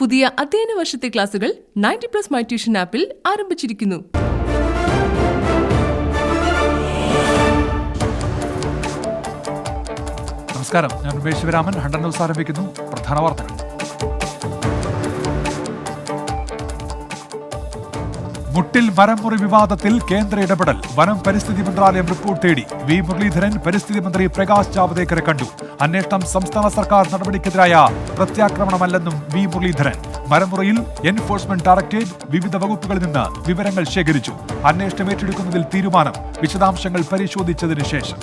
പുതിയ അധ്യയന വർഷത്തെ ക്ലാസുകൾ 90+ മൈ ട്യൂഷൻ ആപ്പിൽ ആരംഭിച്ചിരിക്കുന്നു. നമസ്കാരം, ഞാൻ ഉമേഷ് ശിവരാമൻ. 100 ന്യൂസ് ആരംഭിക്കുന്നു. പ്രധാന വാർത്തകൾ. മുട്ടിൽ മരം മുറി വിവാദത്തിൽ കേന്ദ്ര ഇടപെടൽ. വനം പരിസ്ഥിതി മന്ത്രാലയം റിപ്പോർട്ട് തേടി. വി മുരളീധരൻ പരിസ്ഥിതി മന്ത്രി പ്രകാശ് ജാവദേക്കറെ കണ്ടു. അന്വേഷണം സംസ്ഥാന സർക്കാർ നടപടിക്കെതിരായ പ്രത്യാക്രമണമല്ലെന്നും വി മുരളീധരൻ. മരമുറിയിൽ എൻഫോഴ്സ്മെന്റ് ഡയറക്ടറേറ്റ് വിവിധ വകുപ്പുകളിൽ നിന്ന് വിവരങ്ങൾ ശേഖരിച്ചു. അന്വേഷണം ഏറ്റെടുക്കുന്നതിൽ തീരുമാനം. വിശദാംശങ്ങൾ പരിശോധിച്ചതിന് ശേഷം.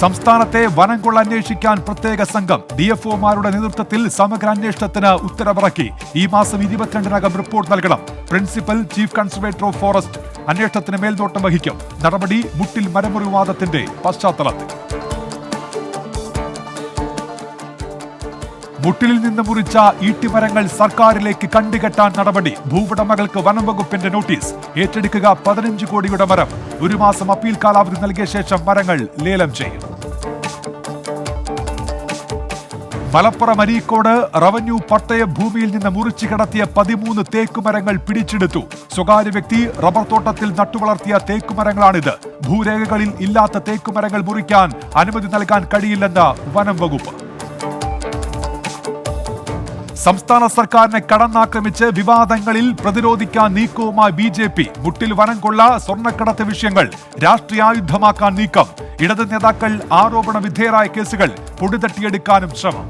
സംസ്ഥാനത്തെ വനം കൊള്ള അന്വേഷിക്കാൻ പ്രത്യേക സംഘം. ഡിഎഫ്ഒമാരുടെ നേതൃത്വത്തിൽ സമഗ്ര അന്വേഷണത്തിന് ഉത്തരവിറക്കി. ഈ മാസം 22-നകം റിപ്പോർട്ട് നൽകണം. Principal chief conservator of forest അന്വേഷണത്തിന് മേൽനോട്ടം വഹിക്കും. നടപടി മുട്ടിൽ മരമുറി വിവാദത്തിന്റെ പശ്ചാത്തലത്തിൽ. മുട്ടിലിൽ നിന്ന് മുറിച്ച ഈട്ടിമരങ്ങൾ സർക്കാരിലേക്ക് കണ്ടുകെട്ടാൻ നടപടി. ഭൂവുടമകൾക്ക് വനം വകുപ്പിന്റെ നോട്ടീസ്. ഏറ്റെടുക്കുക 15 കോടിയുടെ മരം. 1 മാസം അപ്പീൽ കാലാവധി നൽകിയ ശേഷം മരങ്ങൾ ലേലം ചെയ്യും. മലപ്പുറം അരീക്കോട് റവന്യൂ പട്ടയ ഭൂമിയിൽ നിന്ന് മുറിച്ചു കടത്തിയ 13 തേക്കുമരങ്ങൾ പിടിച്ചെടുത്തു. സ്വകാര്യ വ്യക്തി റബ്ബർ തോട്ടത്തിൽ നട്ടുവളർത്തിയ തേക്കുമരങ്ങളാണിത്. ഭൂരേഖകളിൽ ഇല്ലാത്ത തേക്കുമരങ്ങൾ മുറിക്കാൻ അനുമതി നൽകാൻ കഴിയില്ലെന്ന് വനം വകുപ്പ്. സംസ്ഥാന സർക്കാരിനെ കടന്നാക്രമിച്ച് വിവാദങ്ങളിൽ പ്രതിരോധിക്കാൻ നീക്കവുമായി BJP. മുട്ടിൽ വനം കൊള്ള, സ്വർണ്ണക്കടത്ത് വിഷയങ്ങൾ രാഷ്ട്രീയായുധമാക്കാൻ നീക്കം. ഇടത് നേതാക്കൾ ആരോപണ വിധേയരായ കേസുകൾ പൊടിതട്ടിയെടുക്കാനും ശ്രമം.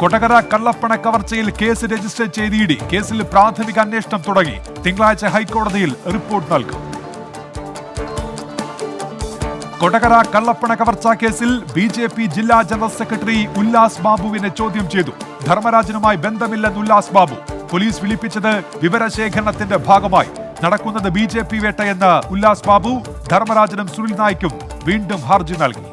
കൊടകര കള്ളപ്പണ കവർച്ചയിൽ കേസ് രജിസ്റ്റർ ചെയ്ത് ഇഡി. കേസിൽ പ്രാഥമിക അന്വേഷണം തുടങ്ങി. തിങ്കളാഴ്ച ഹൈക്കോടതിയിൽ റിപ്പോർട്ട് നൽകും. കൊടകര കള്ളപ്പണ കവർച്ചാ കേസിൽ BJP ജില്ലാ ജനറൽ സെക്രട്ടറി ഉല്ലാസ് ബാബുവിനെ ചോദ്യം ചെയ്തു. ധർമ്മരാജനുമായി ബന്ധമില്ലെന്ന് ഉല്ലാസ് ബാബു. പോലീസ് വിളിപ്പിച്ചത് വിവരശേഖരണത്തിന്റെ ഭാഗമായി. നടക്കുന്നത് BJP വേട്ടയെന്ന് ഉല്ലാസ് ബാബു. ധർമ്മരാജനും സുനിൽ നായിക്കും വീണ്ടും ഹർജി നൽകി.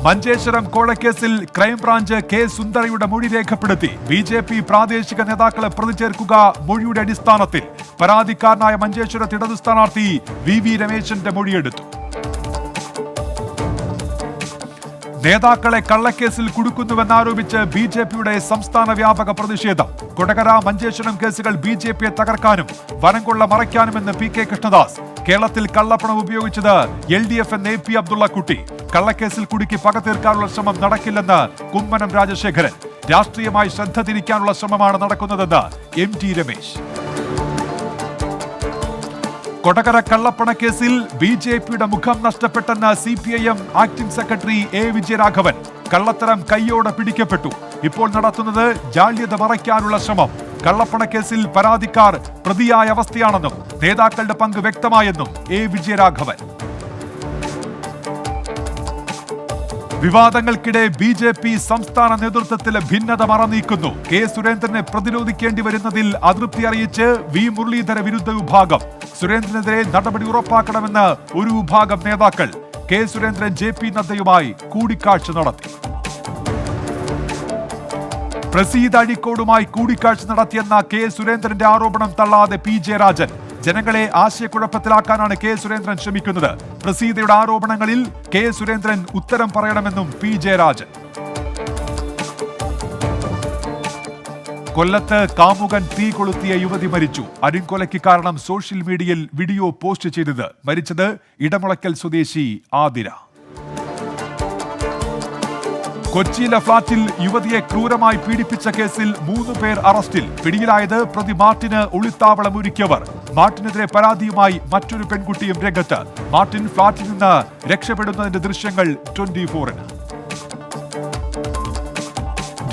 മഞ്ചേശ്വരം കോഴക്കേസിൽ ക്രൈംബ്രാഞ്ച് K. സുന്ദരയുടെ മൊഴി രേഖപ്പെടുത്തി. BJP പ്രാദേശിക നേതാക്കളെ പ്രതി ചേർക്കുക മൊഴിയുടെ അടിസ്ഥാനത്തിൽ. പരാതിക്കാരനായ മഞ്ചേശ്വരത്ത് ഇടതു സ്ഥാനാർത്ഥി VV രമേശന്റെ മൊഴിയെടുത്തു. നേതാക്കളെ കള്ളക്കേസിൽ കുടുക്കുന്നുവെന്നാരോപിച്ച് BJPയുടെ സംസ്ഥാന വ്യാപക പ്രതിഷേധം. കൊടകര മഞ്ചേശ്വരം കേസുകൾ BJPയെ തകർക്കാനും വനം കൊള്ള മറയ്ക്കാനുമെന്ന് PK കൃഷ്ണദാസ്. കേരളത്തിൽ കള്ളപ്പണം ഉപയോഗിച്ചത് LDF എന്ന് AP അബ്ദുള്ളക്കുട്ടി. കള്ളക്കേസിൽ കുടുക്കി പക തീർക്കാനുള്ള ശ്രമം നടക്കില്ലെന്ന് കുമ്മനം രാജശേഖരൻ. രാഷ്ട്രീയമായി ശ്രദ്ധ തിരിക്കാനുള്ള ശ്രമമാണ് നടക്കുന്നതെന്ന് MT രമേശ്. കൊടകര കള്ളപ്പണക്കേസിൽ BJPയുടെ മുഖം നഷ്ടപ്പെട്ടെന്ന് CPIM acting secretary A. Vijayaraghavan. കള്ളത്തരം കയ്യോടെ പിടിക്കപ്പെട്ടു. ഇപ്പോൾ നടത്തുന്നത് ജാള്യത മറയ്ക്കാനുള്ള ശ്രമം. കള്ളപ്പണക്കേസിൽ പരാതിക്കാർ പ്രതിയായ അവസ്ഥയാണെന്നും നേതാക്കളുടെ പങ്ക് വ്യക്തമായെന്നും A. വിജയരാഘവൻ. വിവാദങ്ങൾക്കിടെ BJP സംസ്ഥാന നേതൃത്വത്തിലെ ഭിന്നത മറനീക്കുന്നു. K. സുരേന്ദ്രനെ പ്രതിരോധിക്കേണ്ടി വരുന്നതിൽ അതൃപ്തി അറിയിച്ച് വി മുരളീധര വിരുദ്ധ വിഭാഗം. സുരേന്ദ്രനെതിരെ നടപടി ഉറപ്പാക്കണമെന്ന് ഒരു വിഭാഗം നേതാക്കൾ. K. സുരേന്ദ്രൻ JP നദ്ദയുമായി കൂടിക്കാഴ്ച നടത്തി. പ്രസീദ് അഴീക്കോടുമായി കൂടിക്കാഴ്ച നടത്തിയെന്ന K. സുരേന്ദ്രന്റെ ആരോപണം തള്ളാതെ P. ജയരാജൻ. ജനങ്ങളെ ആശയക്കുഴപ്പത്തിലാക്കാനാണ് K. സുരേന്ദ്രൻ ശ്രമിക്കുന്നത്. പ്രസീദയുടെ ആരോപണങ്ങളിൽ K. സുരേന്ദ്രൻ ഉത്തരം പറയണമെന്നും P. ജയരാജൻ. കൊല്ലത്ത് കാമുകൻ തീ കൊളുത്തിയ യുവതി മരിച്ചു. അരിങ്കൊലയ്ക്ക് കാരണം സോഷ്യൽ മീഡിയയിൽ വീഡിയോ പോസ്റ്റ് ചെയ്തത്. മരിച്ചത് ഇടമുളയ്ക്കൽ സ്വദേശി ആതിര. കൊച്ചിയിലെ ഫ്ളാറ്റിൽ യുവതിയെ ക്രൂരമായി പീഡിപ്പിച്ച കേസിൽ 3 പേർ അറസ്റ്റിൽ. പിടിയിലായത് പ്രതി മാർട്ടിന് ഒളിത്താവളം ഒരുക്കിയവർ. മാർട്ടിനെതിരെ പരാതിയുമായി മറ്റൊരു പെൺകുട്ടിയും രംഗത്ത്. മാർട്ടിൻ ഫ്ളാറ്റിൽ നിന്ന് രക്ഷപ്പെടുന്നതിന്റെ ദൃശ്യങ്ങൾ 24-ന്.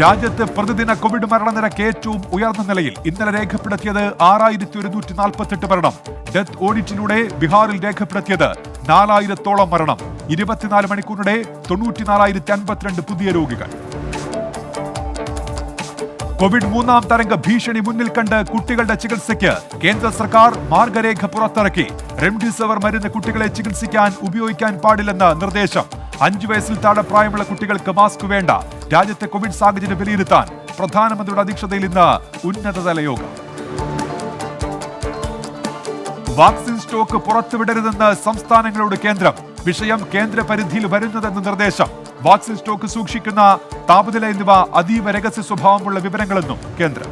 രാജ്യത്ത് പ്രതിദിന കോവിഡ് മരണനിരക്ക് ഏറ്റവും ഉയർന്ന നിലയിൽ. ഇന്നലെ രേഖപ്പെടുത്തിയത് 6148 മരണം. ഡെത്ത് ഓഡിറ്റിലൂടെ ബീഹാറിൽ രേഖപ്പെടുത്തിയത് 4000-ഓളം മരണം. 24 മണിക്കൂറിനിടെ 94,052 പുതിയ രോഗികൾ. കോവിഡ് 3ാം തരംഗ ഭീഷണി മുന്നിൽ കണ്ട് കുട്ടികളുടെ ചികിത്സയ്ക്ക് കേന്ദ്ര സർക്കാർ മാർഗരേഖ പുറത്തിറക്കി. റെംഡിസിവിർ മരുന്ന് കുട്ടികളെ ചികിത്സിക്കാൻ ഉപയോഗിക്കാൻ പാടില്ലെന്ന് നിർദ്ദേശം. 5 വയസ്സിൽ താഴെ പ്രായമുള്ള കുട്ടികൾക്ക് മാസ്ക് വേണ്ട. രാജ്യത്തെ കോവിഡ് സാഹചര്യം വിലയിരുത്താൻ പ്രധാനമന്ത്രിയുടെ അധ്യക്ഷതയിൽ ഇന്ന് ഉന്നതതല യോഗം. വാക്സിൻ സ്റ്റോക്ക് പുറത്തുവിടരുതെന്ന് സംസ്ഥാനങ്ങളോട് കേന്ദ്രം. വിഷയം കേന്ദ്ര പരിധിയിൽ വരുന്നതെന്ന് നിർദ്ദേശം. വാക്സിൻ സ്റ്റോക്ക് സൂക്ഷിക്കുന്ന താപനില എന്നിവ അതീവ രഹസ്യ സ്വഭാവമുള്ള വിവരങ്ങളെന്നും കേന്ദ്രം.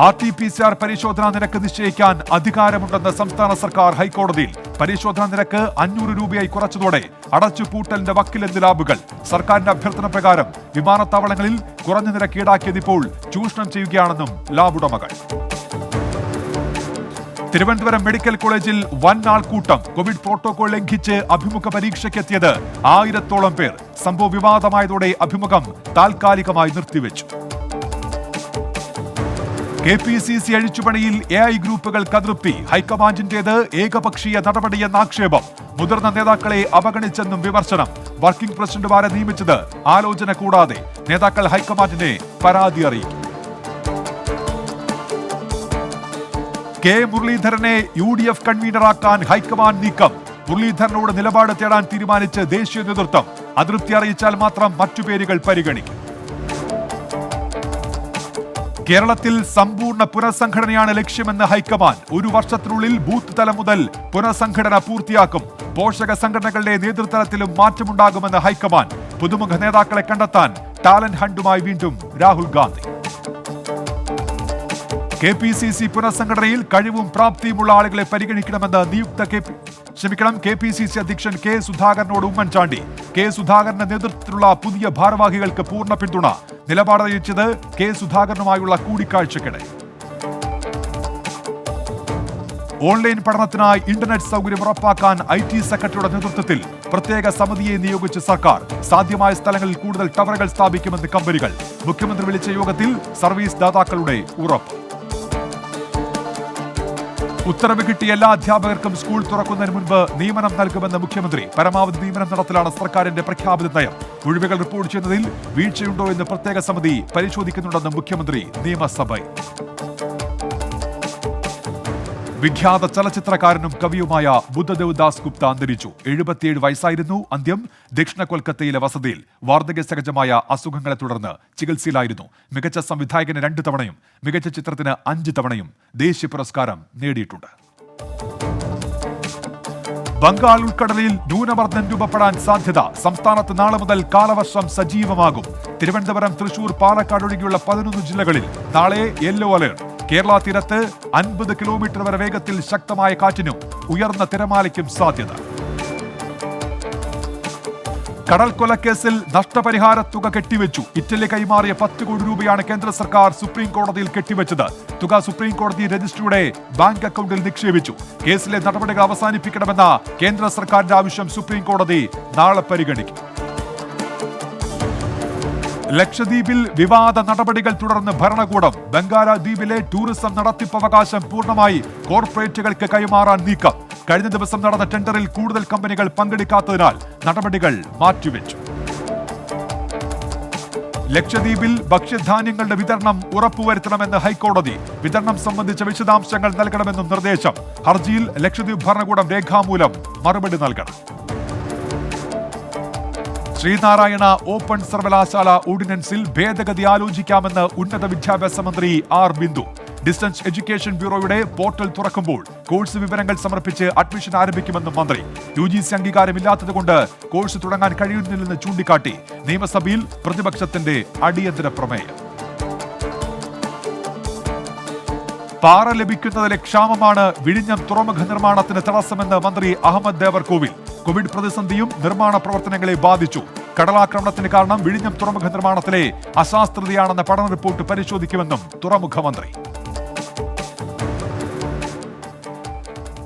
RT-PCR പരിശോധനാ നിരക്ക് നിശ്ചയിക്കാൻ അധികാരമുണ്ടെന്ന് സംസ്ഥാന സർക്കാർ ഹൈക്കോടതിയിൽ. പരിശോധനാ നിരക്ക് 500 രൂപയായി കുറച്ചതോടെ അടച്ചുപൂട്ടലിന്റെ വക്കിലെന്ന് ലാബുകൾ. സർക്കാരിന്റെ അഭ്യർത്ഥന പ്രകാരം വിമാനത്താവളങ്ങളിൽ കുറഞ്ഞ നിരക്ക് ഈടാക്കിയത് ഇപ്പോൾ ചൂഷണം ചെയ്യുകയാണെന്നും ലാബ് ഉടമകൾ. തിരുവനന്തപുരം മെഡിക്കൽ കോളേജിൽ വൻ ആൾക്കൂട്ടം. കോവിഡ് പ്രോട്ടോകോൾ ലംഘിച്ച് അഭിമുഖ പരീക്ഷയ്ക്കെത്തിയത് 1000-ഓളം പേർ. സംഭവം വിവാദമായതോടെ അഭിമുഖം താൽക്കാലികമായി നിർത്തിവെച്ചു. KPCC അഴിച്ചുപണിയിൽ AI ഗ്രൂപ്പുകൾ കതൃപ്പി. ഹൈക്കമാൻഡിന്റേത് ഏകപക്ഷീയ നടപടിയെന്ന ആക്ഷേപം. മുതിർന്ന നേതാക്കളെ അവഗണിച്ചെന്നും വിമർശനം. വർക്കിംഗ് പ്രസിഡന്റുമാരെ നിയമിച്ചത് ആലോചന കൂടാതെ. നേതാക്കൾ ഹൈക്കമാൻഡിനെ പരാതി അറിയിക്കും. കെ മുരളീധരനെ UDF കൺവീനറാക്കാൻ ഹൈക്കമാൻഡ് നീക്കം. മുരളീധരനോട് നിലപാട് തേടാൻ തീരുമാനിച്ച് ദേശീയ നേതൃത്വം. അതൃപ്തി അറിയിച്ചാൽ മാത്രം മറ്റു പേരുകൾ പരിഗണിക്കും. കേരളത്തിൽ സമ്പൂർണ്ണ പുനഃസംഘടനയാണ് ലക്ഷ്യമെന്ന് ഹൈക്കമാൻഡ്. 1 വർഷത്തിനുള്ളിൽ ബൂത്ത് തലം മുതൽ പുനഃസംഘടന പൂർത്തിയാക്കും. പോഷക സംഘടനകളുടെ നേതൃത്വത്തിലും മാറ്റമുണ്ടാകുമെന്ന് ഹൈക്കമാൻഡ്. പുതുമുഖ നേതാക്കളെ കണ്ടെത്താൻ ടാലന്റ് ഹണ്ടുമായി വീണ്ടും രാഹുൽ ഗാന്ധി. KPCC പുനഃസംഘടനയിൽ കഴിവും പ്രാപ്തിയുമുള്ള ആളുകളെ പരിഗണിക്കണമെന്ന് നിയുക്ത KPCC അധ്യക്ഷൻ K സുധാകരനോട് ഉമ്മൻചാണ്ടി. K സുധാകരന്റെ നേതൃത്വത്തിലുള്ള പുതിയ ഭാരവാഹികൾക്ക് പൂർണ്ണ പിന്തുണ. നിലപാടറിയിച്ചത് K സുധാകരനുമായുള്ള കൂടിക്കാഴ്ചക്കിടെ. ഓൺലൈൻ പഠനത്തിനായി ഇന്റർനെറ്റ് സൗകര്യം ഉറപ്പാക്കാൻ IT സെക്രട്ടറിയുടെ നേതൃത്വത്തിൽ പ്രത്യേക സമിതിയെ നിയോഗിച്ച് സർക്കാർ. സാധ്യമായ സ്ഥലങ്ങളിൽ കൂടുതൽ ടവറുകൾ സ്ഥാപിക്കുമെന്ന് കമ്പനികൾ. മുഖ്യമന്ത്രി വിളിച്ച യോഗത്തിൽ സർവീസ് ദാതാക്കളുടെ ഉറപ്പ്. ഉത്തരവ് കിട്ടിയ എല്ലാ അധ്യാപകർക്കും സ്കൂൾ തുറക്കുന്നതിന് മുൻപ് നിയമനം നൽകുമെന്ന് മുഖ്യമന്ത്രി. പരമാവധി നിയമനം നടത്തലാണ് സർക്കാരിന്റെ പ്രഖ്യാപിത നയം. ഒഴിവുകൾ റിപ്പോർട്ട് ചെയ്യുന്നതിൽ വീഴ്ചയുണ്ടോ എന്ന് പ്രത്യേക സമിതി പരിശോധിക്കുന്നുണ്ടെന്ന് മുഖ്യമന്ത്രി നിയമസഭയിൽ. വിഖ്യാത ചലച്ചിത്രകാരനും കവിയുമായ ബുദ്ധദേവ് ദാസ് ഗുപ്ത അന്തരിച്ചു. 77 വയസ്സായിരുന്നു. അന്ത്യം ദക്ഷിണ കൊൽക്കത്തയിലെ വസതിയിൽ. വാർദ്ധക്യ സഹജമായ അസുഖങ്ങളെ തുടർന്ന് ചികിത്സയിലായിരുന്നു. മികച്ച സംവിധായകന് 2 തവണയും മികച്ച ചിത്രത്തിന് 5 തവണയും ദേശീയ പുരസ്കാരം നേടിയിട്ടുണ്ട്. ബംഗാൾ ഉൾക്കടലിൽ ന്യൂനമർദ്ദം രൂപപ്പെടാൻ സാധ്യത. സംസ്ഥാനത്ത് നാളെ മുതൽ കാലവർഷം സജീവമാകും. തിരുവനന്തപുരം, തൃശൂർ, പാലക്കാട് ഒഴികെയുള്ള 11 ജില്ലകളിൽ നാളെ യെല്ലോ അലർട്ട്. കേരള തീരത്ത് 50 കിലോമീറ്റർ വരെ വേഗത്തിൽ ശക്തമായ കാറ്റിനും ഉയർന്ന തിരമാലയ്ക്കും സാധ്യത. കടൽ കൊലക്കേസിൽ നഷ്ടപരിഹാര തുക കെട്ടിവെച്ചു. ഇറ്റലി കൈമാറിയ 10 കോടി രൂപയാണ് കേന്ദ്ര സർക്കാർ സുപ്രീം കോടതിയിൽ കെട്ടിവെച്ചത്. തുക സുപ്രീം കോടതി രജിസ്ട്രിയുടെ ബാങ്ക് അക്കൗണ്ടിൽ നിക്ഷേപിച്ചു. കേസിലെ നടപടികൾ അവസാനിപ്പിക്കണമെന്ന കേന്ദ്ര സർക്കാരിന്റെ ആവശ്യം സുപ്രീം കോടതി നാളെ പരിഗണിക്കും. ലക്ഷദ്വീപിൽ വിവാദ നടപടികൾ തുടർന്ന് ഭരണകൂടം. ബംഗാല ദ്വീപിലെ ടൂറിസം നടത്തിപ്പവകാശം പൂർണ്ണമായി കോർപ്പറേറ്റുകൾക്ക് കൈമാറാൻ നീക്കം. കഴിഞ്ഞ ദിവസം നടന്ന ടെൻഡറിൽ കൂടുതൽ കമ്പനികൾ പങ്കെടുക്കാത്തതിനാൽ നടപടികൾ മാറ്റിവെച്ചു. ലക്ഷദ്വീപിൽ ഭക്ഷ്യധാന്യങ്ങളുടെ വിതരണം ഉറപ്പുവരുത്തണമെന്ന് ഹൈക്കോടതി. വിതരണം സംബന്ധിച്ച വിശദാംശങ്ങൾ നൽകണമെന്നും നിർദ്ദേശം. ഹർജിയിൽ ലക്ഷദ്വീപ് ഭരണകൂടം രേഖാമൂലം മറുപടി നൽകണം. ശ്രീനാരായണ ഓപ്പൺ സർവകലാശാല ഓർഡിനൻസിൽ ഭേദഗതി ആലോചിക്കാമെന്ന് ഉന്നത വിദ്യാഭ്യാസ മന്ത്രി ആർ ബിന്ദു. ഡിസ്റ്റൻസ് എഡ്യൂക്കേഷൻ ബ്യൂറോയുടെ പോർട്ടൽ തുറക്കുമ്പോൾ കോഴ്സ് വിവരങ്ങൾ സമർപ്പിച്ച് അഡ്മിഷൻ ആരംഭിക്കുമെന്നും മന്ത്രി. UGC അംഗീകാരമില്ലാത്തതുകൊണ്ട് കോഴ്സ് തുടങ്ങാൻ കഴിയുന്നില്ലെന്ന് ചൂണ്ടിക്കാട്ടി നിയമസഭയിൽ പ്രതിപക്ഷത്തിന്റെ അടിയന്തര പ്രമേയം. പാറ ലഭിക്കുന്നതിലെ ക്ഷാമമാണ് വിഴിഞ്ഞം തുറമുഖ നിർമ്മാണത്തിന് തടസ്സമെന്ന് മന്ത്രി അഹമ്മദ് ദേവർകോവിൽ. കോവിഡ് പ്രതിസന്ധിയും നിർമ്മാണ പ്രവർത്തനങ്ങളെ ബാധിച്ചു. കടലാക്രമണത്തിന് കാരണം വിഴിഞ്ഞം തുറമുഖ നിർമ്മാണത്തിലെ അശാസ്ത്രതയാണെന്ന പഠന റിപ്പോർട്ട് പരിശോധിക്കുമെന്നും തുറമുഖ മന്ത്രി.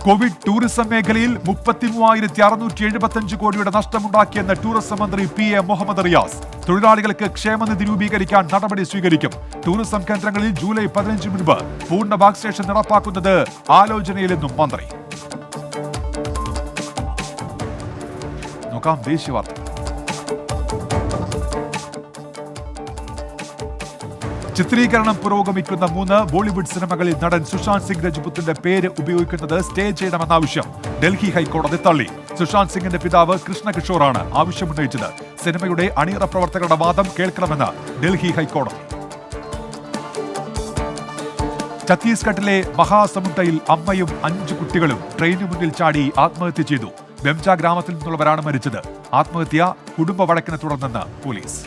കോവിഡ് ടൂറിസം മേഖലയിൽ 33,675 കോടിയുടെ നഷ്ടമുണ്ടാക്കിയെന്ന് ടൂറിസം മന്ത്രി PA മുഹമ്മദ് റിയാസ്. തൊഴിലാളികൾക്ക് ക്ഷേമനിധി രൂപീകരിക്കാൻ നടപടി സ്വീകരിക്കും. ടൂറിസം കേന്ദ്രങ്ങളിൽ ജൂലൈ 15 മുൻപ് പൂർണ്ണ വാക്സിനേഷൻ നടപ്പാക്കുന്നത് ആലോചനയിലെന്നും മന്ത്രി. നോക്കാം ദേശീയ വാർത്തകൾ. ചിത്രീകരണം പുരോഗമിക്കുന്ന 3 ബോളിവുഡ് സിനിമകളിൽ നടൻ സുശാന്ത് സിംഗ് രജ്പുത്തിന്റെ പേര് ഉപയോഗിക്കുന്നത് സ്റ്റേ ചെയ്യണമെന്ന ആവശ്യം ഡൽഹി ഹൈക്കോടതി തള്ളി. സുശാന്ത് സിംഗിന്റെ പിതാവ് കൃഷ്ണ കിഷോറാണ് ആവശ്യമുന്നയിച്ചത്. സിനിമയുടെ അണിയറ പ്രവർത്തകരുടെ വാദം കേൾക്കണമെന്ന് ഡൽഹി ഹൈക്കോടതി. ഛത്തീസ്ഗഡിലെ മഹാസമുണ്ടയിൽ അമ്മയും 5 കുട്ടികളും ട്രെയിനു മുന്നിൽ ചാടി ആത്മഹത്യ ചെയ്തു. ബെംജ ഗ്രാമത്തിൽ നിന്നുള്ളവരാണ് മരിച്ചത്. ആത്മഹത്യ കുടുംബ വഴക്കിനെ തുടർന്നെന്ന് പോലീസ്.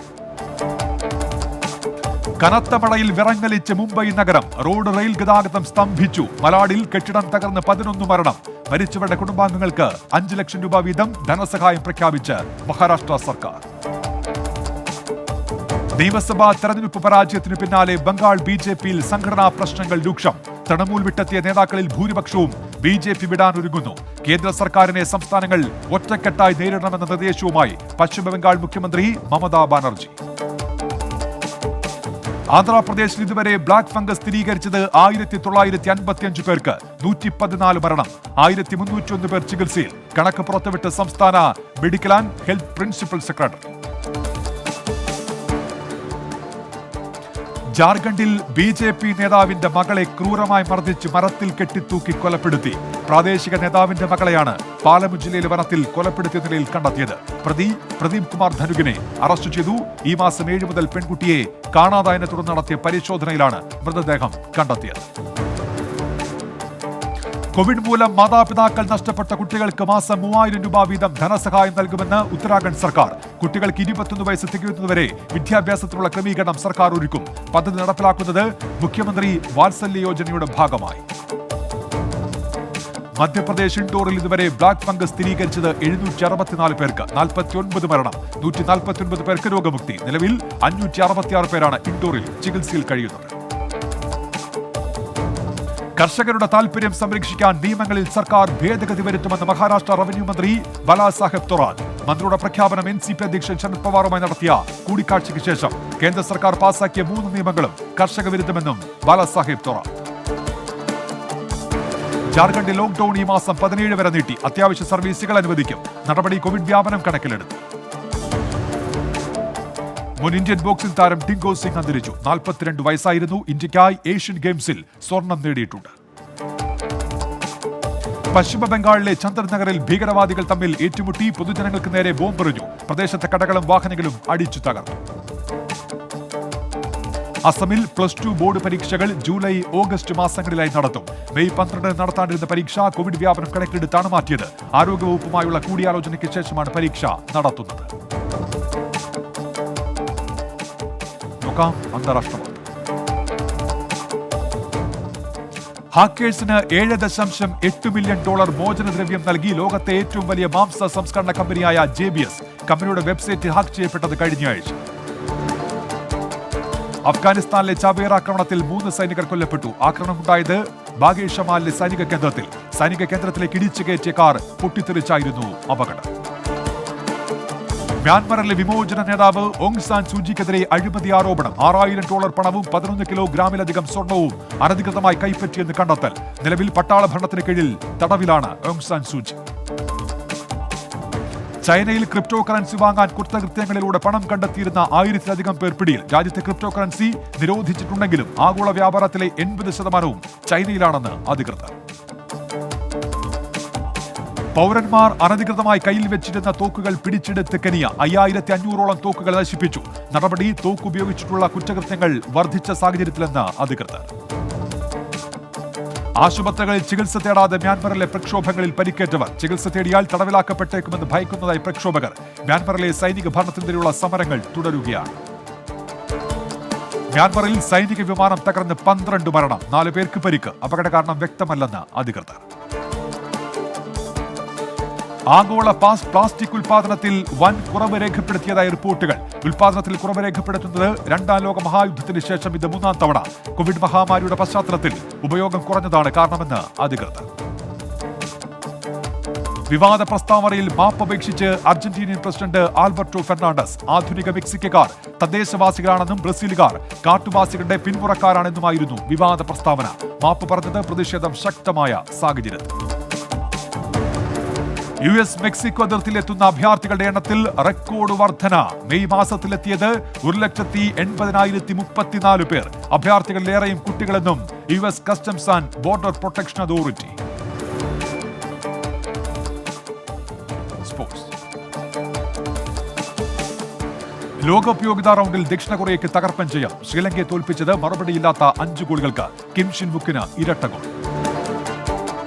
കനത്ത മഴയിൽ വിറങ്ങലിച്ച് മുംബൈ നഗരം. റോഡ് റെയിൽ ഗതാഗതം സ്തംഭിച്ചു. മലാഡിൽ കെട്ടിടം തകർന്ന് 11 മരണം. മരിച്ചവരുടെ കുടുംബാംഗങ്ങൾക്ക് 5 ലക്ഷം രൂപ വീതം ധനസഹായം പ്രഖ്യാപിച്ച് മഹാരാഷ്ട്ര സർക്കാർ. നിയമസഭാ തെരഞ്ഞെടുപ്പ് പരാജയത്തിനു പിന്നാലെ ബംഗാൾ BJPയിൽ സംഘടനാ പ്രശ്നങ്ങൾ രൂക്ഷം. തൃണമൂൽ വിട്ടെത്തിയ നേതാക്കളിൽ ഭൂരിപക്ഷവും BJP വിടാനൊരുങ്ങുന്നു. കേന്ദ്ര സർക്കാരിനെ സംസ്ഥാനങ്ങൾ ഒറ്റക്കെട്ടായി നേരിടണമെന്ന നിർദ്ദേശവുമായി പശ്ചിമബംഗാൾ മുഖ്യമന്ത്രി മമതാ ബാനർജി. ആന്ധ്രാപ്രദേശിൽ ഇതുവരെ ബ്ലാക്ക് ഫംഗസ് സ്ഥിരീകരിച്ചത് 1955 പേർക്ക്. 114 മരണം. 1301 പേർ ചികിത്സയിൽ. കണക്ക് പുറത്തുവിട്ട് സംസ്ഥാന medical and health principal secretary. ജാർഖണ്ഡിൽ BJP നേതാവിന്റെ മകളെ ക്രൂരമായി മർദ്ദിച്ച് മരത്തിൽ കെട്ടിത്തൂക്കി കൊലപ്പെടുത്തി. പ്രാദേശിക നേതാവിന്റെ മകളെയാണ് പാലമു ജില്ലയിലെ വനത്തിൽ കൊലപ്പെടുത്തിയ നിലയിൽ കണ്ടെത്തിയത്. പ്രദീപ് കുമാർ ധനുകിനെ അറസ്റ്റ് ചെയ്തു. ഈ മാസം 7 മുതൽ പെൺകുട്ടിയെ കാണാതായതിനെ തുടർന്ന് നടത്തിയ പരിശോധനയിലാണ് മൃതദേഹം കണ്ടെത്തിയത്. കോവിഡ് മൂലം മാതാപിതാക്കൾ നഷ്ടപ്പെട്ട കുട്ടികൾക്ക് മാസം 3000 രൂപ വീതം ധനസഹായം നൽകുമെന്ന് ഉത്തരാഖണ്ഡ് സർക്കാർ. കുട്ടികൾക്ക് 21 വയസ്സ് തികയുന്നതുവരെ വിദ്യാഭ്യാസത്തിനുള്ള ക്രമീകരണം സർക്കാർ ഒരുക്കും. പദ്ധതി നടപ്പിലാക്കുന്നത് മുഖ്യമന്ത്രി വാത്സല്യ യോജനയുടെ ഭാഗമായി. മധ്യപ്രദേശ് ഇൻഡോറിൽ ഇതുവരെ ബ്ലാക്ക് ഫംഗസ് സ്ഥിരീകരിച്ചത് 764 പേർക്ക്. 49 മരണം. 149 പേർക്ക് രോഗമുക്തി. നിലവിൽ 566 പേരാണ് ഇൻഡോറിൽ ചികിത്സയിൽ കഴിയുന്നത്. കർഷകരുടെ താൽപര്യം സംരക്ഷിക്കാൻ നിയമങ്ങളിൽ സർക്കാർ ഭേദഗതി വരുത്തുമെന്ന് മഹാരാഷ്ട്ര റവന്യൂ മന്ത്രി ബാലാസാഹെബ് തൊറാത്ത്. മന്ത്രിയുടെ പ്രഖ്യാപനം NCP അധ്യക്ഷൻ ശരത് പവാറുമായി നടത്തിയ കൂടിക്കാഴ്ചയ്ക്ക് ശേഷം കേന്ദ്ര സർക്കാർ പാസാക്കിയ 3 നിയമങ്ങളും കർഷക വിരുദ്ധമെന്നും ബാലാസാഹെബ് തൊറാത്ത്. ജാർഖണ്ഡിൽ ലോക്ഡൌൺ ഈ മാസം 17 വരെ നീട്ടി. അത്യാവശ്യ സർവീസുകൾ അനുവദിക്കും. നടപടി കോവിഡ് വ്യാപനം കണക്കിലെടുത്തു. മുൻ ഇന്ത്യൻ ബോക്സിംഗ് താരം ടിങ്കോ സിംഗ് അന്തരിച്ചു. 42 വയസ്സായിരുന്നു. ഇന്ത്യയ്ക്കായി ഏഷ്യൻ ഗെയിംസിൽ സ്വർണം നേടിയിട്ടുണ്ട്. പശ്ചിമ ബംഗാളിലെ ചന്ദർനഗറിൽ ഭീകരവാദികൾ തമ്മിൽ ഏറ്റുമുട്ടി. പൊതുജനങ്ങൾക്ക് നേരെ ബോംബെറിഞ്ഞു. പ്രദേശത്തെ കടകളും വാഹനങ്ങളും അടിച്ചു തകർന്നു. അസമിൽ +2 ബോർഡ് പരീക്ഷകൾ ജൂലൈ ഓഗസ്റ്റ് മാസങ്ങളിലായി നടത്തും. മെയ് 12 നടത്താനിരുന്ന പരീക്ഷ കോവിഡ് വ്യാപനം കണക്കിലെടുത്താണ് മാറ്റിയത്. ആരോഗ്യവകുപ്പുമായുള്ള കൂടിയാലോചനയ്ക്ക് ശേഷമാണ് പരീക്ഷ നടത്തുന്നത്. അന്താരാഷ്ട്ര ഹാക്കേഴ്സിന് $7.8 മില്യൺ മോചനദ്രവ്യം നൽകി ലോകത്തെ ഏറ്റവും വലിയ മാംസ സംസ്കരണ കമ്പനിയായ JBS. കമ്പനിയുടെ വെബ്സൈറ്റ് ഹാക്ക് ചെയ്യപ്പെട്ടത് കഴിഞ്ഞയാഴ്ച. അഫ്ഗാനിസ്ഥാനിലെ ചാബേർ ആക്രമണത്തിൽ 3 സൈനികർ കൊല്ലപ്പെട്ടു. ആക്രമണമുണ്ടായത് ബാഗേഷമാലിലെ സൈനിക കേന്ദ്രത്തിൽ. സൈനിക കേന്ദ്രത്തിലേക്ക് ഇടിച്ചു കയറ്റിയ കാർ പൊട്ടിത്തെറിച്ചായിരുന്നു അപകടം. മ്യാൻമറിലെ വിമോചന നേതാവ് ഓങ് സാൻ സൂചിക്കെതിരെ അഴിമതി ആരോപണം. $6000 പണവും 11 കിലോഗ്രാമിലധികം സ്വർണവും അനധികൃതമായി കൈപ്പറ്റിയെന്ന് കണ്ടെത്തൽ. നിലവിൽ പട്ടാള ഭരണത്തിന് കീഴിൽ തടവിലാണ് ഓങ് സാൻ സൂചി. ചൈനയിൽ ക്രിപ്റ്റോ കറൻസി വാങ്ങാൻ കുറ്റകൃത്യങ്ങളിലൂടെ പണം കണ്ടെത്തിയിരുന്ന 1000-ലധികം പേർ പിടിയിൽ. രാജ്യത്തെ ക്രിപ്റ്റോ കറൻസി നിരോധിച്ചിട്ടുണ്ടെങ്കിലും ആഗോള വ്യാപാരത്തിലെ 80% ചൈനയിലാണെന്ന് അധികൃതർ. പൗരന്മാർ അനധികൃതമായി കയ്യിൽ വെച്ചിരുന്ന തോക്കുകൾ പിടിച്ചെടുത്ത് കെനിയ. 5500ഓളം തോക്കുകൾ നശിപ്പിച്ചു. നടപടി തോക്ക് ഉപയോഗിച്ചിട്ടുള്ള കുറ്റകൃത്യങ്ങൾ വർദ്ധിച്ച സാഹചര്യത്തിലെന്ന് അധികൃതർ. ആശുപത്രികളിൽ ചികിത്സ തേടാതെ മ്യാൻമറിലെ പ്രക്ഷോഭങ്ങളിൽ പരിക്കേറ്റവർ. ചികിത്സ തേടിയാൽ തടവിലാക്കപ്പെട്ടേക്കുമെന്ന് ഭയക്കുന്നതായി പ്രക്ഷോഭകർ. മ്യാൻമറിലെ സൈനിക ഭരണത്തിനെതിരെയുള്ള സമരങ്ങൾ തുടരുകയാണ്. മ്യാൻമറിൽ സൈനിക വിമാനം തകർന്ന് 12 മരണം. 4 പേർക്ക് പരിക്ക്. അപകട കാരണം വ്യക്തമല്ലെന്ന് അധികൃതർ. ആഗോള പ്ലാസ്റ്റിക് ഉൽപാദനത്തിൽ വൻ കുറവ് രേഖപ്പെടുത്തിയതായി റിപ്പോർട്ടുകൾ. ഉൽപാദനത്തിൽ കുറവ് രേഖപ്പെടുത്തുന്നത് 2ാം ലോക മഹായുദ്ധത്തിന് ശേഷം ഇത് 3ാം തവണ. കോവിഡ് മഹാമാരിയുടെ പശ്ചാത്തലത്തിൽ ഉപയോഗം കുറഞ്ഞതാണ് കാരണമെന്ന് അധികൃതർ. വിവാദ പ്രസ്താവനയിൽ മാപ്പപേക്ഷിച്ച് അർജന്റീനിയൻ പ്രസിഡന്റ് ആൽബർട്ടോ ഫെർണാണ്ടസ്. ആധുനിക മെക്സിക്കക്കാർ തദ്ദേശവാസികളാണെന്നും ബ്രസീലുകാർ കാട്ടുവാസികളുടെ പിന്മുറക്കാരാണെന്നുമായിരുന്നു വിവാദ പ്രസ്താവന. മാപ്പ് പറഞ്ഞത് പ്രതിഷേധം ശക്തമായ സാഹചര്യത്തിൽ. US മെക്സിക്കോ അതിർത്തിയിലെത്തുന്ന അഭയാർത്ഥികളുടെ എണ്ണത്തിൽ റെക്കോർഡ് വർധന. മെയ് മാസത്തിലെത്തിയത് 1,80,034 പേർ. അഭയാർത്ഥികളിലേറെയും കുട്ടികളെന്നും US customs and border protection authority. Sports. ലോകകപ്പ് യോഗ്യതാ റൗണ്ടിൽ ദക്ഷിണ കൊറിയയ്ക്ക് തകർപ്പൻ ജയം. ശ്രീലങ്കയെ തോൽപ്പിച്ചത് മറുപടിയില്ലാത്ത 5 ഗോളുകൾക്ക്. കിം ഷിൻ വുക്കിന് ഇരട്ട ഗോൾ.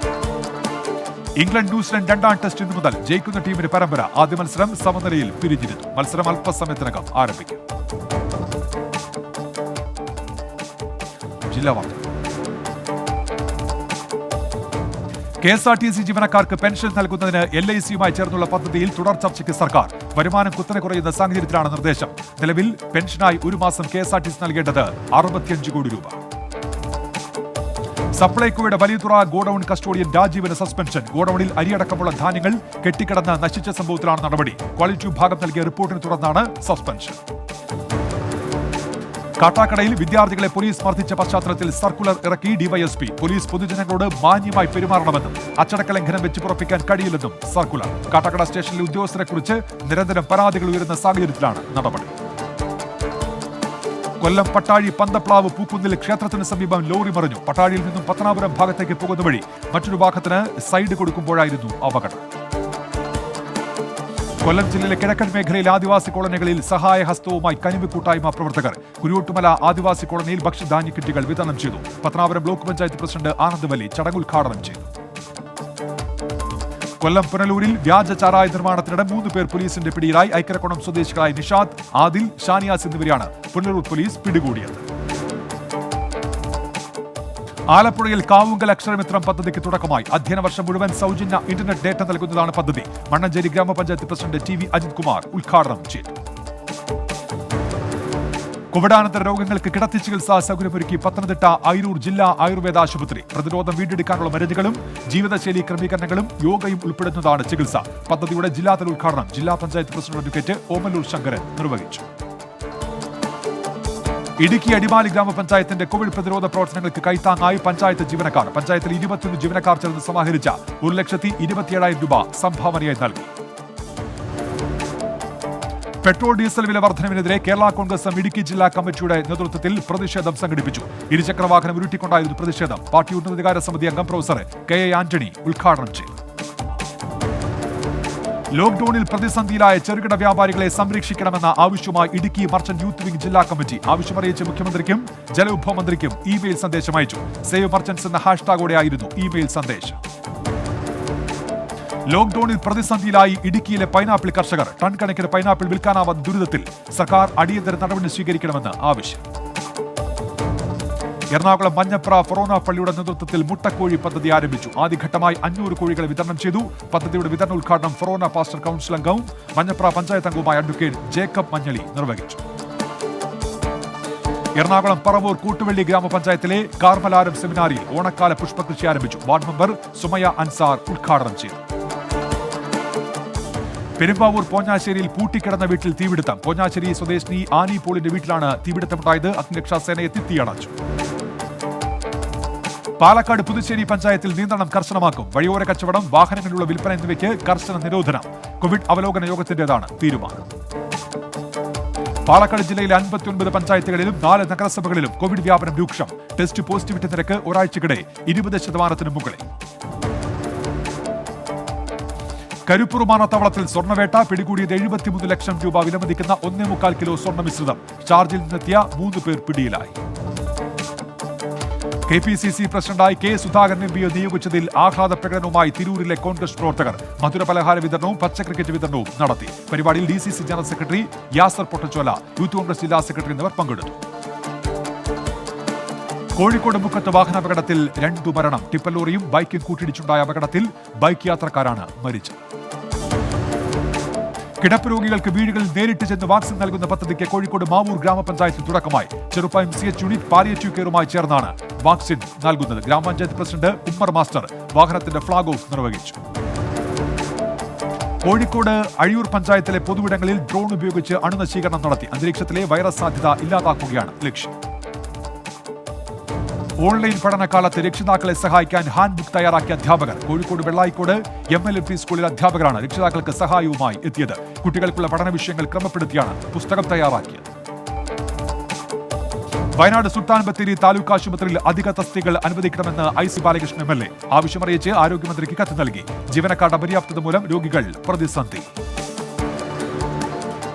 ഇംഗ്ലണ്ട് ന്യൂസിലൻഡ് രണ്ടാം ടെസ്റ്റ് ഇന്നു മുതൽ. ജയിക്കുന്ന ടീമിന് പരമ്പര. ആദ്യ മത്സരം സമനിലയിൽ പിരിഞ്ഞിരുന്നു. മത്സരം അല്പസമയത്തിനകം ആരംഭിക്കും. ജില്ലാ വാർത്ത. KSRTC ജീവനക്കാർക്ക് പെൻഷൻ നൽകുന്നതിന് LICയുമായി ചേർന്നുള്ള പദ്ധതിയിൽ തുടർ ചർച്ചയ്ക്ക് സർക്കാർ. വരുമാനം കുത്തനെ കുറയുന്ന സാഹചര്യത്തിലാണ് നിർദ്ദേശം. നിലവിൽ പെൻഷനായി 1 മാസം KSRTC നൽകേണ്ടത് 65 കോടി രൂപ. സപ്ലൈകോയുടെ വലിയതുറ ഗോഡൌൺ കസ്റ്റോഡിയൻ രാജീവിന് സസ്പെൻഷൻ. ഗോഡൌണിൽ അരിയടക്കമുള്ള ധാന്യങ്ങൾ കെട്ടിക്കിടന്ന് നശിച്ച സംഭവത്തിലാണ് നടപടി. ക്വാളിറ്റി വിഭാഗം നൽകിയ റിപ്പോർട്ടിനെ തുടർന്നാണ് സസ്പെൻഷൻ. കാട്ടാക്കടയിൽ വിദ്യാർത്ഥികളെ പോലീസ് മർദ്ദിച്ച പശ്ചാത്തലത്തിൽ സർക്കുലർ ഇറക്കി ഡിവൈഎസ്പി. പോലീസ് പൊതുജനങ്ങളോട് മാന്യമായി പെരുമാറണമെന്നും അച്ചടക്ക ലംഘനം വെച്ച് പുറപ്പിക്കാൻ കഴിയില്ലെന്നും സർക്കുലർ. കാട്ടാക്കട സ്റ്റേഷനിലെ ഉദ്യോഗസ്ഥരെക്കുറിച്ച് നിരന്തരം പരാതികൾ ഉയരുന്ന സാഹചര്യത്തിലാണ് നടപടി. കൊല്ലം പട്ടാഴി പന്തപ്ലാവ് പൂക്കുന്നിൽ ക്ഷേത്രത്തിന് സമീപം ലോറി മറിഞ്ഞു. പട്ടാഴിയിൽ നിന്നും പത്തനാപുരം ഭാഗത്തേക്ക് പോകുന്ന വഴി മറ്റൊരു വാഹനത്തിന് സൈഡ് കൊടുക്കുമ്പോഴായിരുന്നു അപകടം. കൊല്ലം ജില്ലയിലെ കിഴക്കൻ മേഖലയിലെ ആദിവാസി കോളനികളിൽ സഹായഹസ്തവുമായി കനിവ് കൂട്ടായ്മ പ്രവർത്തകർ. കുരുവോട്ടുമല ആദിവാസി കോളനിയിൽ ഭക്ഷ്യധാന്യ കിറ്റുകൾ വിതരണം ചെയ്തു. പത്തനാപുരം ബ്ലോക്ക് പഞ്ചായത്ത് പ്രസിഡന്റ് ആനന്ദ് വലി ചടങ്ങ് ഉദ്ഘാടനം ചെയ്തു. കൊല്ലം പുനലൂരിൽ വ്യാജ ചാരായ നിർമ്മാണത്തിനിടെ 3 പേർ പോലീസിന്റെ പിടിയിലായി. ഐക്കരക്കുളം സ്വദേശികളായ നിഷാദ്, ആദിൽ, ഷാനിയാസ് എന്നിവരെയാണ് പുനലൂർ പോലീസ് പിടികൂടിയത്. ആലപ്പുഴയിൽ കാവുങ്കൽ അക്ഷരമിത്രം പദ്ധതിക്ക് തുടക്കമായി. അധ്യയന വർഷം മുഴുവൻ സൗജന്യ ഇന്റർനെറ്റ് ഡേറ്റ നൽകുന്നതാണ് പദ്ധതി. മണ്ണഞ്ചേരി ഗ്രാമപഞ്ചായത്ത് പ്രസിഡന്റ് TV അജിത് കുമാർ ഉദ്ഘാടനം ചെയ്തു. കോവിഡാനന്തര രോഗങ്ങൾക്ക് കിടത്തി ചികിത്സാ സൗകര്യമൊരുക്കി പത്തനംതിട്ട അയിരൂർ ജില്ലാ ആയുർവേദ ആശുപത്രി. പ്രതിരോധം വീണ്ടെടുക്കാനുള്ള മരുന്നുകളും ജീവിതശൈലി ക്രമീകരണങ്ങളും യോഗയും ഉൾപ്പെടുന്നതാണ് ചികിത്സ. പദ്ധതിയുടെ ജില്ലാതല ഉദ്ഘാടനം ജില്ലാ പഞ്ചായത്ത് പ്രസിഡന്റ് അഡ്വക്കേറ്റ് ഓമല്ലൂർ ശങ്കരൻ നിർവഹിച്ചു. ഇടുക്കി അടിമാലി ഗ്രാമപഞ്ചായത്തിന്റെ കോവിഡ് പ്രതിരോധ പ്രവർത്തനങ്ങൾക്ക് കൈത്താങ്ങായി പഞ്ചായത്ത് ജീവനക്കാർ. പഞ്ചായത്തിൽ 21 ജീവനക്കാർ ചേർന്ന് സമാഹരിച്ച 1,27,000 രൂപ സംഭാവനയായി നൽകി. പെട്രോൾ ഡീസൽ വില വർധനവിനെതിരെ കേരള കോൺഗ്രസ് എം ഇടുക്കി ജില്ലാ കമ്മിറ്റിയുടെ നേതൃത്വത്തിൽ പ്രതിഷേധം സംഘടിപ്പിച്ചു. ഇരുചക്രവാഹനം ഉരുട്ടിക്കൊണ്ടായിരുന്നു പ്രതിഷേധം. പാർട്ടി ഉന്നതാധികാര സമിതി അംഗം പ്രൊഫസർ KA ആന്റണി ഉദ്ഘാടനം ചെയ്തു. ലോക്ഡൌണിൽ പ്രതിസന്ധിയിലായ ചെറുകിട വ്യാപാരികളെ സംരക്ഷിക്കണമെന്ന ആവശ്യവുമായി ഇടുക്കി മർച്ചന്റ് യൂത്ത് വിംഗ് ജില്ലാ കമ്മിറ്റി. ആവശ്യമറിയിച്ച് മുഖ്യമന്ത്രിക്കും ജലവിഭവ മന്ത്രിക്കും ഇമെയിൽ സന്ദേശം അയച്ചു. സേവ് മർച്ചന്റ്സ് എന്ന ഹാഷ്ടാഗോടെയായിരുന്നു ഇമെയിൽ സന്ദേശം. ലോക്ഡൌണിൽ പ്രതിസന്ധിയിലായി ഇടുക്കിയിലെ പൈനാപ്പിൾ കർഷകർ. ടൺ കണക്കിന് പൈനാപ്പിൾ വിൽക്കാനാവാത്ത ദുരിതത്തിൽ സർക്കാർ അടിയന്തര നടപടി സ്വീകരിക്കണമെന്ന് ആവശ്യം. എറണാകുളം മഞ്ഞപ്ര ഫൊറോന പള്ളിയുടെ നേതൃത്വത്തിൽ മുട്ടക്കോഴി പദ്ധതി ആരംഭിച്ചു. ആദ്യഘട്ടമായി 500 കോഴികളെ വിതരണം ചെയ്തു. പദ്ധതിയുടെ വിതരണ ഉദ്ഘാടനം ഫൊറോന പാസ്റ്റർ കൗൺസിൽ അംഗവും മഞ്ഞപ്ര പഞ്ചായത്ത് അംഗവുമായ അഡ്വക്കേറ്റ് ജേക്കബ് മഞ്ഞളി നിർവഹിച്ചു. എറണാകുളം പറവൂർ കൂട്ടുവള്ളി ഗ്രാമപഞ്ചായത്തിലെ കാർമലാരം സെമിനാരിയിൽ ഓണക്കാല പുഷ്പകൃഷി ആരംഭിച്ചു. വാർഡ് മെമ്പർ സുമയ അൻസാർ ഉദ്ഘാടനം ചെയ്തു. പെരുമ്പാവൂർ പോഞ്ഞാശ്ശേരിയിൽ പൂട്ടിക്കിടന്ന വീട്ടിൽ തീപിടുത്തം. പോഞ്ഞാശ്ശേരി സ്വദേശിനി ആനി പോളിന്റെ വീട്ടിലാണ് തീപിടുത്തമുണ്ടായത്. അഗ്നിരക്ഷാസേന എത്തി തീയണച്ചു. പാലക്കാട് പുതുശ്ശേരി പഞ്ചായത്തിൽ നിയന്ത്രണം കർശനമാക്കും. വഴിയോര കച്ചവടം, വാഹനങ്ങളിലുള്ള വിൽപ്പന എന്നിവയ്ക്ക് കർശന നിരോധനം. കോവിഡ് അവലോകന യോഗത്തിന്റേതാണ് തീരുമാനം. പാലക്കാട് ജില്ലയിലെ 59 പഞ്ചായത്തുകളിലും 4 നഗരസഭകളിലും കോവിഡ് വ്യാപനം രൂക്ഷം. ടെസ്റ്റ് പോസിറ്റിവിറ്റി നിരക്ക് ഒരാഴ്ചക്കിടെ 20% മുകളിൽ. കരുപ്പൂർ വിമാനത്താവളത്തിൽ സ്വർണ്ണവേട്ട. പിടികൂടിയത് 73 ലക്ഷം രൂപ വിലമതിക്കുന്ന 1.25 കിലോ സ്വർണ്ണ മിശ്രിതം. ഷാർജയിൽ നിന്നെത്തിയ 3 പേർ പിടിയിലായി. KPCC പ്രസിഡന്റായി K സുധാകരൻ MPയെ നിയോഗിച്ചതിൽ ആഹ്ലാദ പ്രകടനവുമായി തിരൂരിലെ കോൺഗ്രസ് പ്രവർത്തകർ. മധുര പലഹാര വിതരണവും പച്ചക്രിക്കറ്റ് വിതരണവും നടത്തി. പരിപാടിയിൽ DCC general secretary Yasar Pottachola, youth Congress ജില്ലാ സെക്രട്ടറി എന്നിവർ പങ്കെടുത്തു. കോഴിക്കോട് മുക്കത്ത് വാഹനാപകടത്തിൽ 2 മരണം. ടിപ്പർ ലോറിയും ബൈക്കും കൂട്ടിയിടിച്ചുണ്ടായ അപകടത്തിൽ ബൈക്ക് യാത്രക്കാരാണ് മരിച്ചത്. കിടപ്പ് രോഗികൾക്ക് വീടുകളിൽ നേരിട്ട് ചെന്ന് വാക്സിൻ നൽകുന്ന പദ്ധതിക്ക് കോഴിക്കോട് മാവൂർ ഗ്രാമപഞ്ചായത്തിൽ തുടക്കമായി. ചെറുപ്പായം CH യൂണിറ്റ് പാലിയേറ്റീവ് കെയറുമായി ചേർന്നാണ് വാക്സിൻ നൽകുന്നത്. ഗ്രാമപഞ്ചായത്ത് പ്രസിഡന്റ് ഉമ്മർ മാസ്റ്റർ വാഹനത്തിന്റെ ഫ്ളാഗ് ഓഫ് നിർവഹിച്ചു. കോഴിക്കോട് അഴിയൂർ പഞ്ചായത്തിലെ പൊതുവിടങ്ങളിൽ ഡ്രോൺ ഉപയോഗിച്ച് അണുനശീകരണം നടത്തി. അന്തരീക്ഷത്തിലെ വൈറസ് സാധ്യത ഇല്ലാതാക്കുകയാണ് ലക്ഷ്യം. ഓൺലൈൻ പഠനകാലത്ത് രക്ഷിതാക്കളെ സഹായിക്കാൻ ഹാൻഡ് ബുക്ക് തയ്യാറാക്കിയ അധ്യാപകർ. കോഴിക്കോട് വെള്ളായിക്കോട് MLP സ്കൂളിലെ അധ്യാപകരാണ് രക്ഷിതാക്കൾക്ക് സഹായവുമായി എത്തിയത്. കുട്ടികൾക്കുള്ള പഠന വിഷയങ്ങൾ ക്രമപ്പെടുത്തിയാണ് പുസ്തകം തയ്യാറാക്കിയത്. വയനാട് സുൽത്താൻ ബത്തേരി താലൂക്ക് ആശുപത്രിയിൽ അധിക തസ്തികകൾ അനുവദിക്കണമെന്ന് IC ബാലകൃഷ്ണൻ MLA. ആവശ്യമറിയിച്ച് ആരോഗ്യമന്ത്രിക്ക് കത്ത് നൽകി. ജീവനക്കാരുടെ അപര്യാപ്തത മൂലം രോഗികൾ പ്രതിസന്ധി.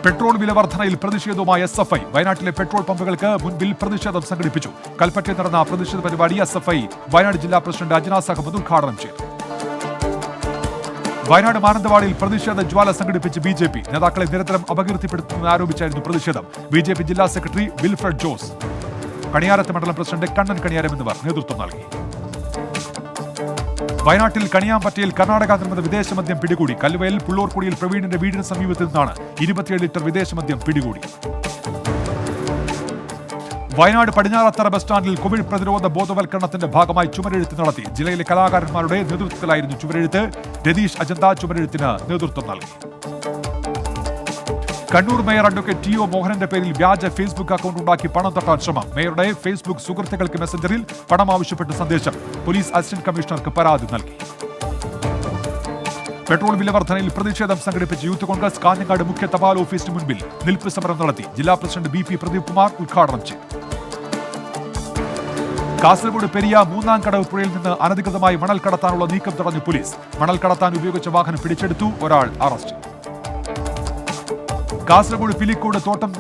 പെട്രോൾ വില വർധനയിൽ പ്രതിഷേധവുമായി SFI. വയനാട്ടിലെ പെട്രോൾ പമ്പുകൾക്ക് മുൻപിൽ പ്രതിഷേധം സംഘടിപ്പിച്ചു. കൽപ്പറ്റയിൽ നടന്ന പ്രതിഷേധ പരിപാടി SFI വയനാട് ജില്ലാ പ്രസിഡന്റ് അജ്നാസ് അഹമ്മദ് ഉദ്ഘാടനം ചെയ്തു. വയനാട് മാനന്തവാടിയിൽ പ്രതിഷേധ ജ്വാല സംഘടിപ്പിച്ച് BJP. നേതാക്കളെ നിരന്തരം അപകീർത്തിപ്പെടുത്തുന്നതിന് ആരോപിച്ചായിരുന്നു പ്രതിഷേധം. BJP ജില്ലാ സെക്രട്ടറി വിൽഫ്രഡ് ജോസ്, കണിയാരത്ത് മണ്ഡലം പ്രസിഡന്റ് കണ്ണൻ കണിയാരം എന്നിവർ നേതൃത്വം നൽകി. വയനാട്ടിൽ കണിയാമ്പറ്റയിൽ കർണാടക നിർമ്മിത വിദേശമദ്യം പിടികൂടി. കല്ലുവയൽ പുള്ളൂർക്കുടിയിൽ പ്രവീണിന്റെ വീടിന് സമീപത്ത് നിന്നാണ് 27 ലിറ്റർ വിദേശമദ്യം പിടികൂടി. വയനാട് പടിഞ്ഞാറത്തറ ബസ് സ്റ്റാൻഡിൽ കോവിഡ് പ്രതിരോധ ബോധവൽക്കരണത്തിന്റെ ഭാഗമായി ചുമരെഴുത്ത് നടത്തി. ജില്ലയിലെ കലാകാരന്മാരുടെ നേതൃത്വത്തിലായിരുന്നു ചുമരെഴുത്ത്. രതീഷ് അജന്ത ചുമരെഴുത്തിന് നേതൃത്വം നൽകി. കണ്ണൂർ മേയർ അഡ്വക്കേറ്റ് TO മോഹനന്റെ പേരിൽ വ്യാജ ഫേസ്ബുക്ക് അക്കൗണ്ട് ഉണ്ടാക്കി പണം തട്ടാൻ ശ്രമം. മേയറുടെ ഫേസ്ബുക്ക് സുഹൃത്തുക്കൾക്ക് മെസഞ്ചറിൽ പണം ആവശ്യപ്പെട്ട് സന്ദേശം. പോലീസ് അസിസ്റ്റന്റ് കമ്മീഷണർക്ക് പരാതി നൽകി. പെട്രോൾ വില വർധനയിൽ പ്രതിഷേധം സംഘടിപ്പിച്ച് യൂത്ത് കോൺഗ്രസ് കാഞ്ഞങ്ങാട് മുഖ്യ തപാൽ ഓഫീസിന് മുൻപിൽ നിൽപ്പ് സമരം നടത്തി. ജില്ലാ പ്രസിഡന്റ് BP പ്രദീപ് കുമാർ ഉദ്ഘാടനം ചെയ്തു. കാസർഗോഡ് പെരിയ മൂന്നാം കടവ് പുഴയിൽ നിന്ന് അനധികൃതമായി മണൽ കടത്താനുള്ള നീക്കം തടഞ്ഞു പോലീസ്. മണൽ കടത്താൻ ഉപയോഗിച്ച വാഹനം പിടിച്ചെടുത്തു. ഒരാൾ അറസ്റ്റ്. കാസർഗോഡ് പിലിക്കോട് തോട്ടം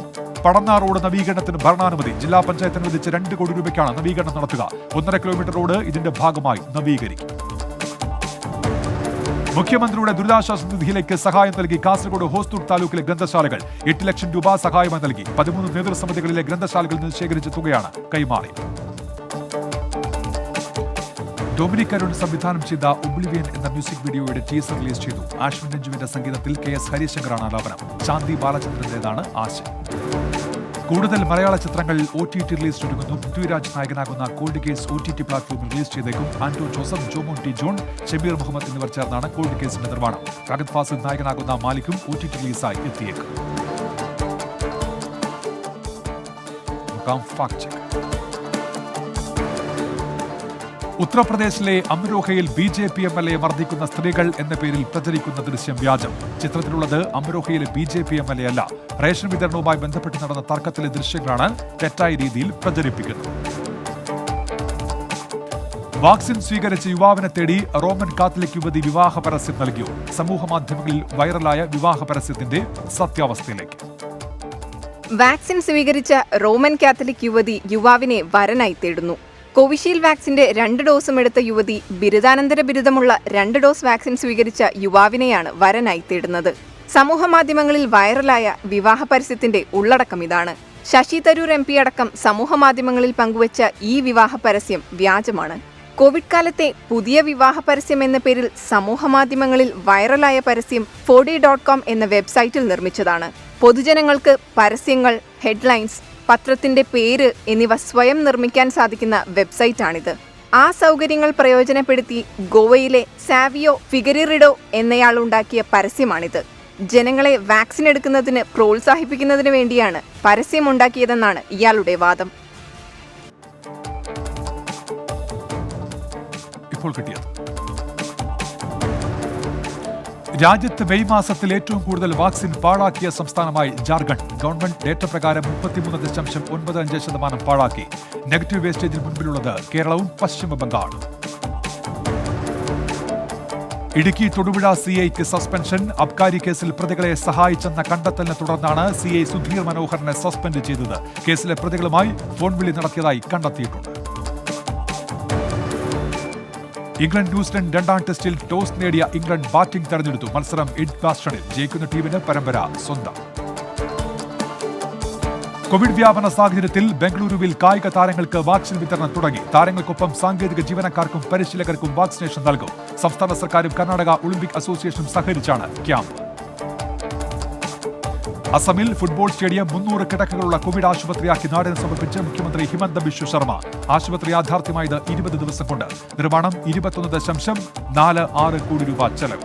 പടന്ന റോഡ് നവീകരണത്തിന് ഭരണാനുമതി. ജില്ലാ പഞ്ചായത്ത് അനുവദിച്ച് 2 കോടി രൂപയ്ക്കാണ് നവീകരണം നടത്തുക. 1.5 കിലോമീറ്റർ റോഡ് ഇതിന്റെ ഭാഗമായി നവീകരിക്കും. മുഖ്യമന്ത്രിയുടെ ദുരിതാശ്വാസ നിധിയിലേക്ക് സഹായം നൽകി കാസർഗോഡ് ഹോസ്ദൂർ താലൂക്കിലെ ഗ്രന്ഥശാലകൾ. 8 ലക്ഷം രൂപ സഹായമായി നൽകി. 13 നേതൃസമിതികളിലെ ഗ്രന്ഥശാലകളിൽ നിന്ന് ശേഖരിച്ച തുകയാണ് കൈമാറിയത്. ഡൊമിനിക് അരുൺ സംവിധാനം ചെയ്ത ഒബ്ലിവിയൻ എന്ന മ്യൂസിക് വീഡിയോയുടെ ടീസർ റിലീസ് ചെയ്തു. ആശ്വിൻ രഞ്ജുവിന്റെ സംഗീതത്തിൽ KS ഹരിശങ്കറാണ് ആലാപനം. ശാന്തി ബാലചന്ദ്രന്റേതാണ് ആശയം. കൂടുതൽ മലയാള ചിത്രങ്ങൾ OTT റിലീസ് ഒരുങ്ങുന്നു. പൃഥ്വിരാജ് നായകനാകുന്ന കോൾഡ് കേസ് OTT പ്ലാറ്റ്ഫോമിൽ റിലീസ് ചെയ്തേക്കും. ആന്റോ ജോസഫ്, ജോമോൻ T. ജോൺ, ഷബീർ മുഹമ്മദ് എന്നിവർ ചേർന്നാണ് കോൾഡ് കേസിന്റെ നിർമ്മാണം. ഫഹദ് ഫാസിൽ നായകനാകുന്ന മാലിക്കും OTT റിലീസായി എത്തിയേക്കും. Fact check. ഉത്തർപ്രദേശിലെ അംരോഹയിൽ BJP MLA മർദ്ദിക്കുന്ന സ്ത്രീകൾ എന്ന പേരിൽ പ്രചരിക്കുന്ന ദൃശ്യം വ്യാജം. ചിത്രത്തിലുള്ളത് അംരോഹയിലെ BJP MLA അല്ല. റേഷൻ വിതരണവുമായി ബന്ധപ്പെട്ട് നടന്ന തർക്കത്തിലെ ദൃശ്യങ്ങളാണ് തെറ്റായ രീതിയിൽ പ്രചരിപ്പിക്കുന്നത്. വാക്സിൻ സ്വീകരിച്ച യുവാവിനെ തേടി റോമൻ കാത്തലിക് യുവതി വിവാഹ പരസ്യം നൽകിയോ? സമൂഹ മാധ്യമങ്ങളിൽ വൈറലായ വിവാഹ പരസ്യത്തിന്റെ സത്യാവസ്ഥയിലേക്ക്. വാക്സിൻ സ്വീകരിച്ച റോമൻ കാത്തലിക് യുവതി യുവാവിനെ വരനായി തേടുന്നു. കോവിഷീൽഡ് വാക്സിന്റെ 2 ഡോസും എടുത്ത യുവതി ബിരുദാനന്തര ബിരുദമുള്ള 2 ഡോസ് വാക്സിൻ സ്വീകരിച്ച യുവാവിനെയാണ് വരനായി തേടുന്നത്. സമൂഹമാധ്യമങ്ങളിൽ വൈറലായ വിവാഹ പരസ്യത്തിന്റെ ഉള്ളടക്കം ഇതാണ്. ശശി തരൂർ MP അടക്കം സമൂഹമാധ്യമങ്ങളിൽ പങ്കുവച്ച ഈ വിവാഹ പരസ്യം വ്യാജമാണ്. കോവിഡ് കാലത്തെ പുതിയ വിവാഹ പരസ്യം എന്ന പേരിൽ സമൂഹമാധ്യമങ്ങളിൽ വൈറലായ പരസ്യം 4D.com എന്ന വെബ്സൈറ്റിൽ നിർമ്മിച്ചതാണ്. പൊതുജനങ്ങൾക്ക് പരസ്യങ്ങൾ, ഹെഡ്ലൈൻസ്, പത്രത്തിന്റെ പേര് എന്നിവ സ്വയം നിർമ്മിക്കാൻ സാധിക്കുന്ന വെബ്സൈറ്റാണിത്. ആ സൗകര്യങ്ങൾ പ്രയോജനപ്പെടുത്തി ഗോവയിലെ സാവിയോ ഫിഗറിറിഡോ എന്നയാൾ ഉണ്ടാക്കിയ പരസ്യമാണിത്. ജനങ്ങളെ വാക്സിൻ എടുക്കുന്നതിന് പ്രോത്സാഹിപ്പിക്കുന്നതിന് വേണ്ടിയാണ് പരസ്യമുണ്ടാക്കിയതെന്നാണ് ഇയാളുടെ വാദം. ഇപ്പോൾ കിട്ടിയത്. രാജ്യത്ത് മെയ് മാസത്തിൽ ഏറ്റവും കൂടുതൽ വാക്സിൻ പാഴാക്കിയ സംസ്ഥാനമായി ജാർഖണ്ഡ്. ഗവൺമെന്റ് ഡേറ്റ പ്രകാരം 33.95% പാഴാക്കി. നെഗറ്റീവ് വേസ്റ്റേജിൽ മുൻപിലുള്ളത് കേരളവും പശ്ചിമ ബംഗാളും. ഇടുക്കി തൊടുപുഴ CIക്ക് സസ്പെൻഷൻ. അബ്കാരി കേസിൽ പ്രതികളെ സഹായിച്ചെന്ന കണ്ടെത്തലിനെ തുടർന്നാണ് CI സുധീർ മനോഹറിനെ സസ്പെൻഡ് ചെയ്തത്. കേസിലെ പ്രതികളുമായി ഫോൺ വിളി നടത്തിയതായി കണ്ടെത്തിയിട്ടുണ്ട്. ഇംഗ്ലണ്ട് ന്യൂസിലൻഡ് 2ാം ടെസ്റ്റിൽ ടോസ് നേടിയ ഇംഗ്ലണ്ട് ബാറ്റിംഗ് തെരഞ്ഞെടുത്തു. മത്സരം എഡ്ജ്ബാസ്റ്റണിൽ. ജയിക്കുന്ന ടീമിന് പരമ്പര സ്വന്തം. കോവിഡ് വ്യാപന സാഹചര്യത്തിൽ ബംഗളൂരുവിൽ കായിക താരങ്ങൾക്ക് വാക്സിൻ വിതരണം തുടങ്ങി. താരങ്ങൾക്കൊപ്പം സാങ്കേതിക ജീവനക്കാർക്കും പരിശീലകർക്കും വാക്സിനേഷൻ നൽകും. സംസ്ഥാന സർക്കാരും കർണാടക ഒളിമ്പിക് അസോസിയേഷനും സഹകരിച്ചാണ് ക്യാമ്പ്. അസമിൽ ഫുട്ബോൾ സ്റ്റേഡിയം 300 കിടക്കകളുള്ള കോവിഡ് ആശുപത്രിയാക്കി നാടിന് സമർപ്പിച്ച് മുഖ്യമന്ത്രി ഹിമന്ത ബിശ്വ ശർമ്മ. ആശുപത്രി യാഥാർത്ഥ്യമായത് 20 ദിവസം കൊണ്ട്. നിർമ്മാണം 21.46 കോടി രൂപ ചെലവ്.